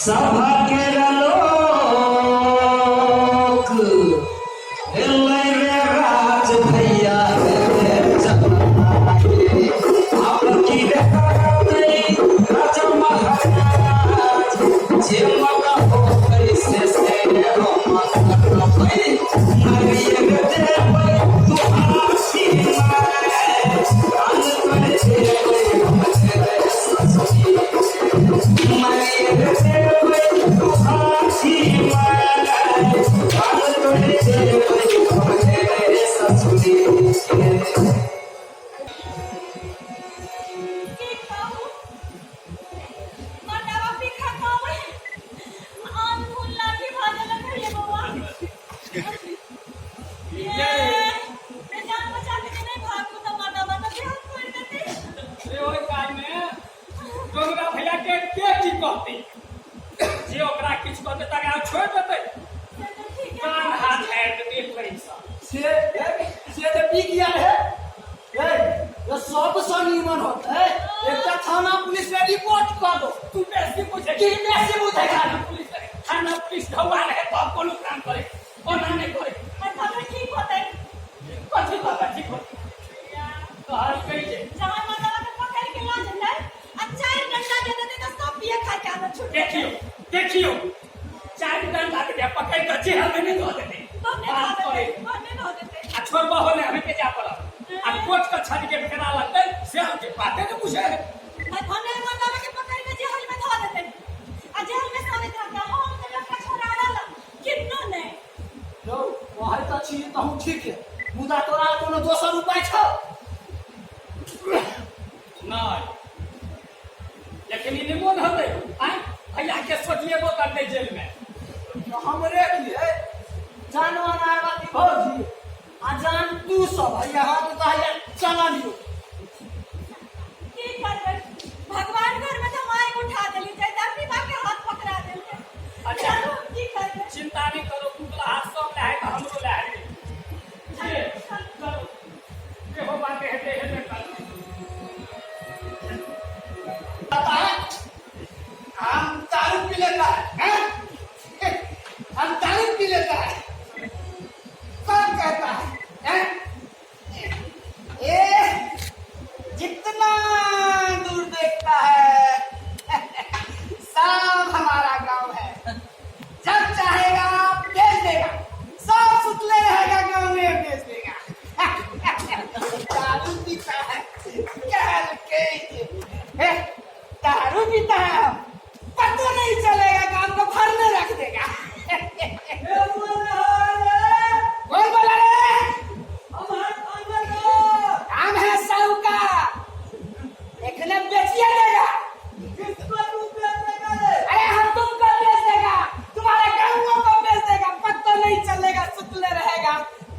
सभा के लोग राज भैया आपकी राजा महाराज जेमका हो कैसे से तू आशी सब सनीमन होता है। एक थाना पुलिस में रिपोर्ट कर दो। तू बेसी पूछे कि बेसी पूछे थाना पुलिस ढवाल है तो आपको काम करे और ना नहीं करे ठीक होते कथी बात ठीक हो तो हर कही जे जवान मर्दावा के पकड़ के ला जंदा आ 4 घंटा दे देते तो सब पिए खा के आदत छूट देखियो 4 घंटा दे पकड़ के जेल में नहीं धो देते बात करे नहीं धो देते आ छोड़बा होले हमें के जा पड़ा आ कोच का छाड़ी के फेरा लगते से हमके बातें तो पूछे आ थाने मर्दावा के पकड़ के जेल में धो देते आ जेल में सारे रहता हम तो लड़का छोड़ा डाला किन्नो नहीं लो वहां त छी त हम ठीक है मुदा तोरा कोनो दोसर उपाय छ नहीं लेकिन इने मोन होते आय भैया के सोचिए वो कर दे जेल में तो हमरे की है जानवर आएगा ती भौजी आ जान तू सब भैया हाथ ताया चला लियो की करबे भगवान घर में तो माई उठा देली जाय दर्दी बा के हाथ पकड़ा देली अच्छा की करबे चिंता नहीं करो कुतला हाथ सब ले है हमरो ले है ये करो ये हो बातें है कर हम दारू पी लेता है हम दारू पी लेता है कौन कहता है ये जितना दूर देखता है सब हमारा गांव है जब चाहेगा बेच देगा सब सुतले रहेगा गांव में बेच देगा दारू पीता है कहल के दारू पीता है पता नहीं चलेगा काम को भरने रख देगा कौन बोला रे हम है साहूका देखने बेचिए देगा अरे हम तुमको बेच देगा तुम्हारे गाँवों को बेच देगा पता नहीं चलेगा सुतले रहेगा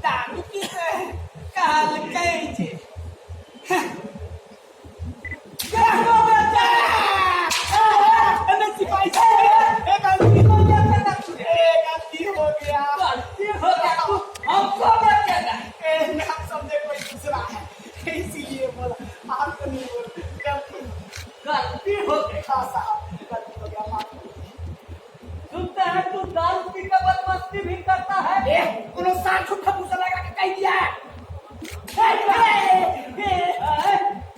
दारू पीते हैं काल कहीं सुनते हैं तू दारू पी कर बदमस्ती भी करता है।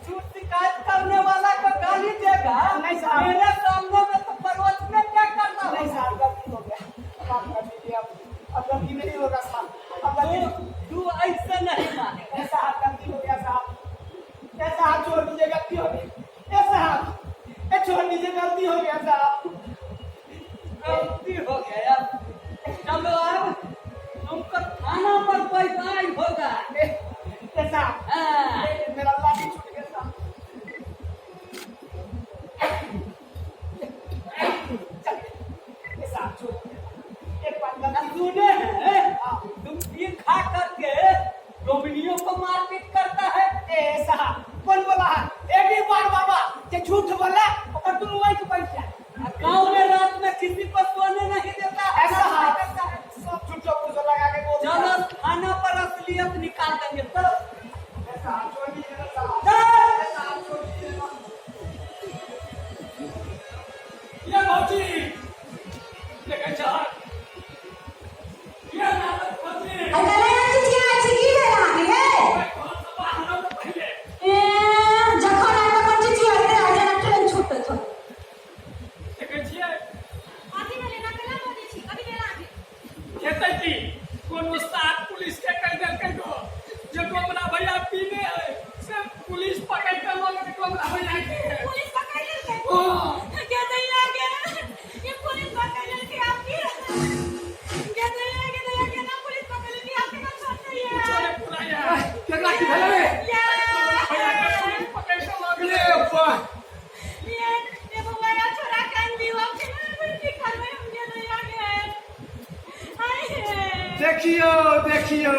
तू शिकायत करने वाला को गाली देगा नहीं साहब। मेरे सामने में तो पर्वत में क्या करता है? नहीं साहब गलती हो गया माफ कर दीजिए अब गलती नहीं होगा साहब अब गलती तू ऐसे नहीं माने। ऐसा हाथ गलती हो गया साहब ऐसा हाथ छोड़ दीजिए गलती हो गई ऐसा हाथ छोड़ दीजिए गलती हो गया साहब गलती हो गया। चलो अब तुमको थाना पर पैसा ही होगा। ऐसा मेरा लाठी छूट गया साहब चलिए ऐसा हाथ छोड़ एक बार गलती सुने हैं तुम ये खा करके रोमिनियों को मारपीट करता है। ऐसा कौन बोला है एक ही बार बाबा कि झूठ बोला और तुम वही के बैठ जाए गाँव में रात में किसी को सोने नहीं देता है। ऐसा है सब झूठ लगा के बोल चलो थाना पर असलियत निकाल देंगे तो साहब छोड़िए ना साहब। चल। साहब छोड़िए ना। ये भौजी ये कैसा ये नाटक भौजी अगले चिचिया चिची ले आगे है कौन सा बहाना तो पहले जखन आए तो चिचिया रे आगे ना ट्रेन छूटते थे ये कैसी है आगे में लेना कला बोली छी अभी लेना आगे कहते कि कौन उस्ताद पुलिस के कह दे के दो जो गोमरा भैया पीने है से पुलिस पकड़ कर लोग गोमरा भैया के पुलिस पकड़ ले के हाँ। क्या नहीं आगे ये पुलिस पकड़ ले के आपकी क्या नहीं आगे ना पुलिस पकड़ ले के आपके का छोड़ते ही चले है पूरा यार क्या की भले भैया के पुलिस पकड़ के लोग ले ऊपर ये बुआ छोरा कान भी हो के ना बड़ी घर में हम क्या नहीं आगे हाय देखियो देखियो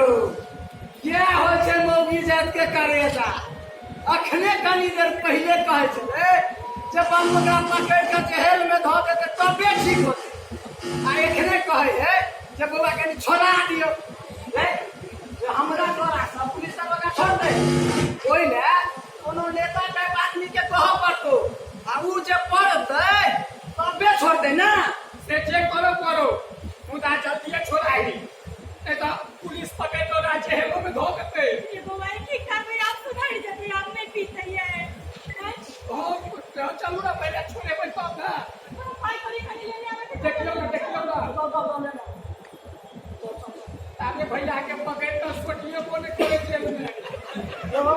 क्या हो छे मौगी जात के करेजा अखने कनी देर पहले कहे छले जब हम ओकरा पकड़ के जेल में धो देते तबे ठीक होते आ एखने कहे है जब बाबा के छोड़ा दियो है जो हमरा द्वारा सब पुलिस वाला का छोड़ दे ओइ ले कोनो नेता के आदमी के कह पड़तो आ उ जे पड़ते तबे छोड़ दे ना से चेक करो मुदा जल्दी छोड़ाई नहीं तो पुलिस पकड़ तो राज्य है वो में धो देते ये बुआ ठीक कर भाई आप सुधर जाते आप नहीं पीते है चलो ना पहले छोड़े पर तो ना भाई करी करी ले आवे देख लो ना ताके भैया के पकड़ तो सोटियो बोले करे जेल में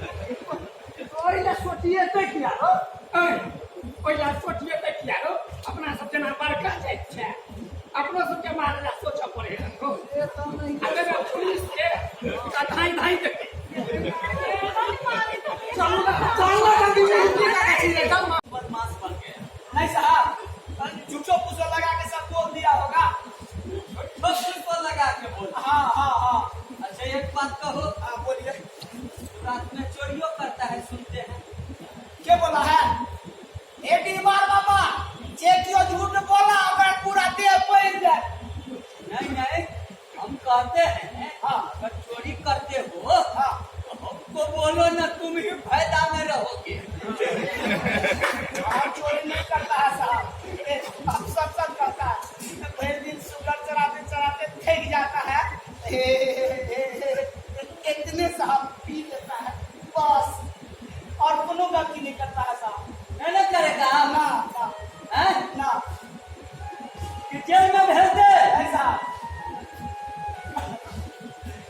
ओइ ले सोटिए ते किया हो पहिला सोटिए त किया रो अपना सब जना बड़का जाय छै अपनो सब के मारे सोच पड़े हो ये तो नहीं अगर पुलिस के धाई धाई देखे चलो ना कभी नहीं का चाहिए कम बदमाश बन गया नहीं साहब झूठो पूछो लगा के सब बोल दिया होगा बस पर लगा के बोल हाँ अच्छा एक बात कहो हाँ बोलिए रात में चोरियो करता है सुनते हैं क्या बोला है एक बार बाबा जे क्यों झूठ बोला अगर पूरा देह पड़ जाए नहीं हम कहते हैं हाँ। अगर चोरी करते हो हाँ तो हमको बोलो ना तुम ही फायदा में रहोगे और चोरी नहीं करता है साहब ये सब करता है पहले दिन शुगर चराते फेंक जाता है इतने साहब पी लेता है बस और कोनो गलती नहीं करता है साहब नहीं करेगा ना ना हैं? ना कि जेल में भेज दे ऐसा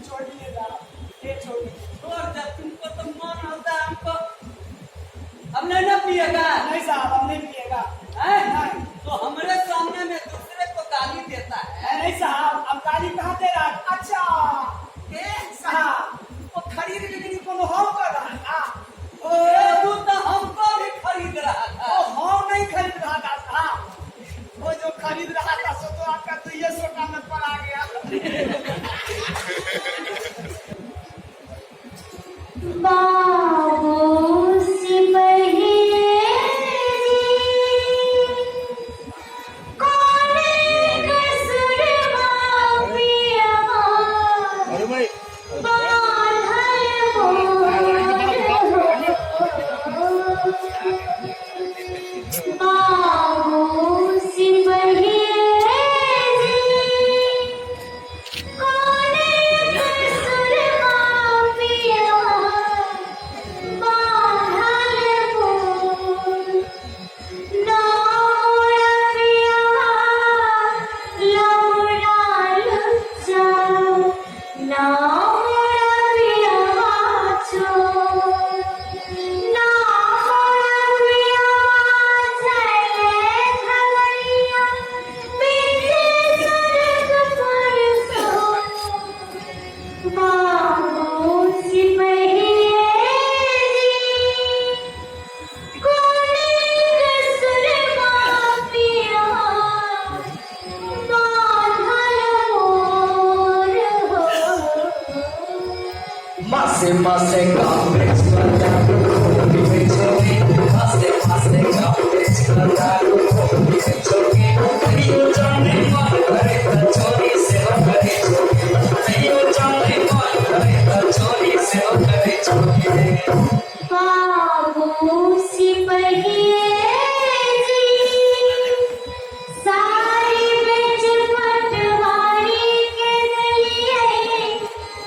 छोड़िए ना ये छोड़िए छोड़ दे तुमको तो मन होता है हमको अब नहीं ना पिएगा नहीं साहब हम नहीं पिएगा हैं? नहीं तो हमारे सामने में दूसरे को गाली देता है नहीं साहब अब गाली कहाँ दे रहा है? अच्छा साहब वो खरीद बिक्री कोनो हम कर रहा था तू तो हमको भी खरीद रहा था वो हम नहीं खरीद रहा था साहब वो जो खरीद रहा था सो तो आपका तो ये सोटा में पड़ा गया बाबू सिपहिए कोने कसुर बापिया बाबू सिपहिए कोने कसुर बापिया Mase garbage kataru kholi bechoge mase garbage kataru kholi bechoge ayo jane mar kare ta chori se kare choge ayo jane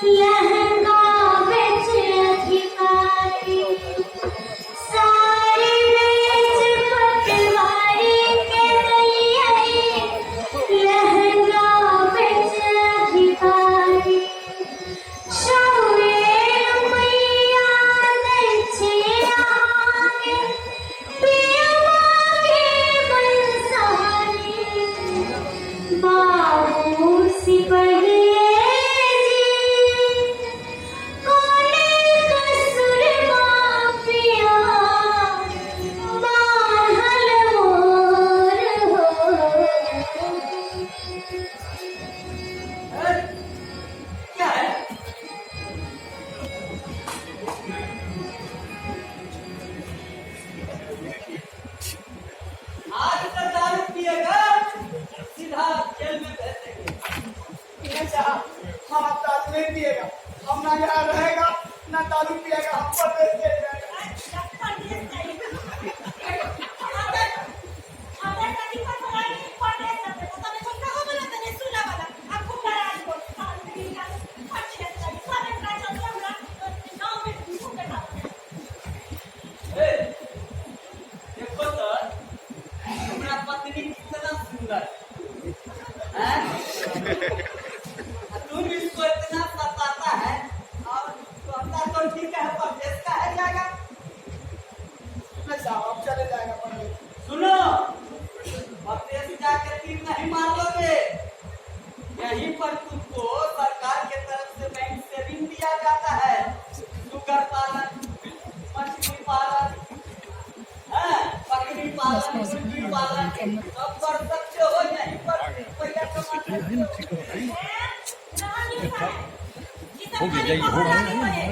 lehenga बेच अधिकारी सारे बेच पटवारी के लिए लहंगा बेच अधिकारी शौर्य मैया दक्षे आगे पियवा के बंसारी बाबू सिपहिए जी कोने कसुर माफिया बाहल मोर हो क्या है? आज तो दारू पिएगा सीधा जेल में भेज देंगे। नहीं साहब, हम अब दारू नहीं पिएगा, हम ना यहाँ रहेगा ना दारू पिएगा, हम परदेश चले जाएगा। ए, देखो तो तुम्हारा पत्नी कितना सुंदर है, तुम इसको इतना सताता है और कहता तो ठीक है परदेश का है जाएगा। नहीं साहब, हम चले जाएगा परदेश। सुनो, परदेश जाकर तीर नहीं मार लोगे, यहीं पर तुमको सरकार के तरफ से बैंक सेविंग दिया जाता है, शुगर पालन, मछली पालन, बकरी पालन, मुर्गी पालन, सब कर सकते हो, यहीं पर पैसा कमा सकते हो। हो गया ये हो रहा है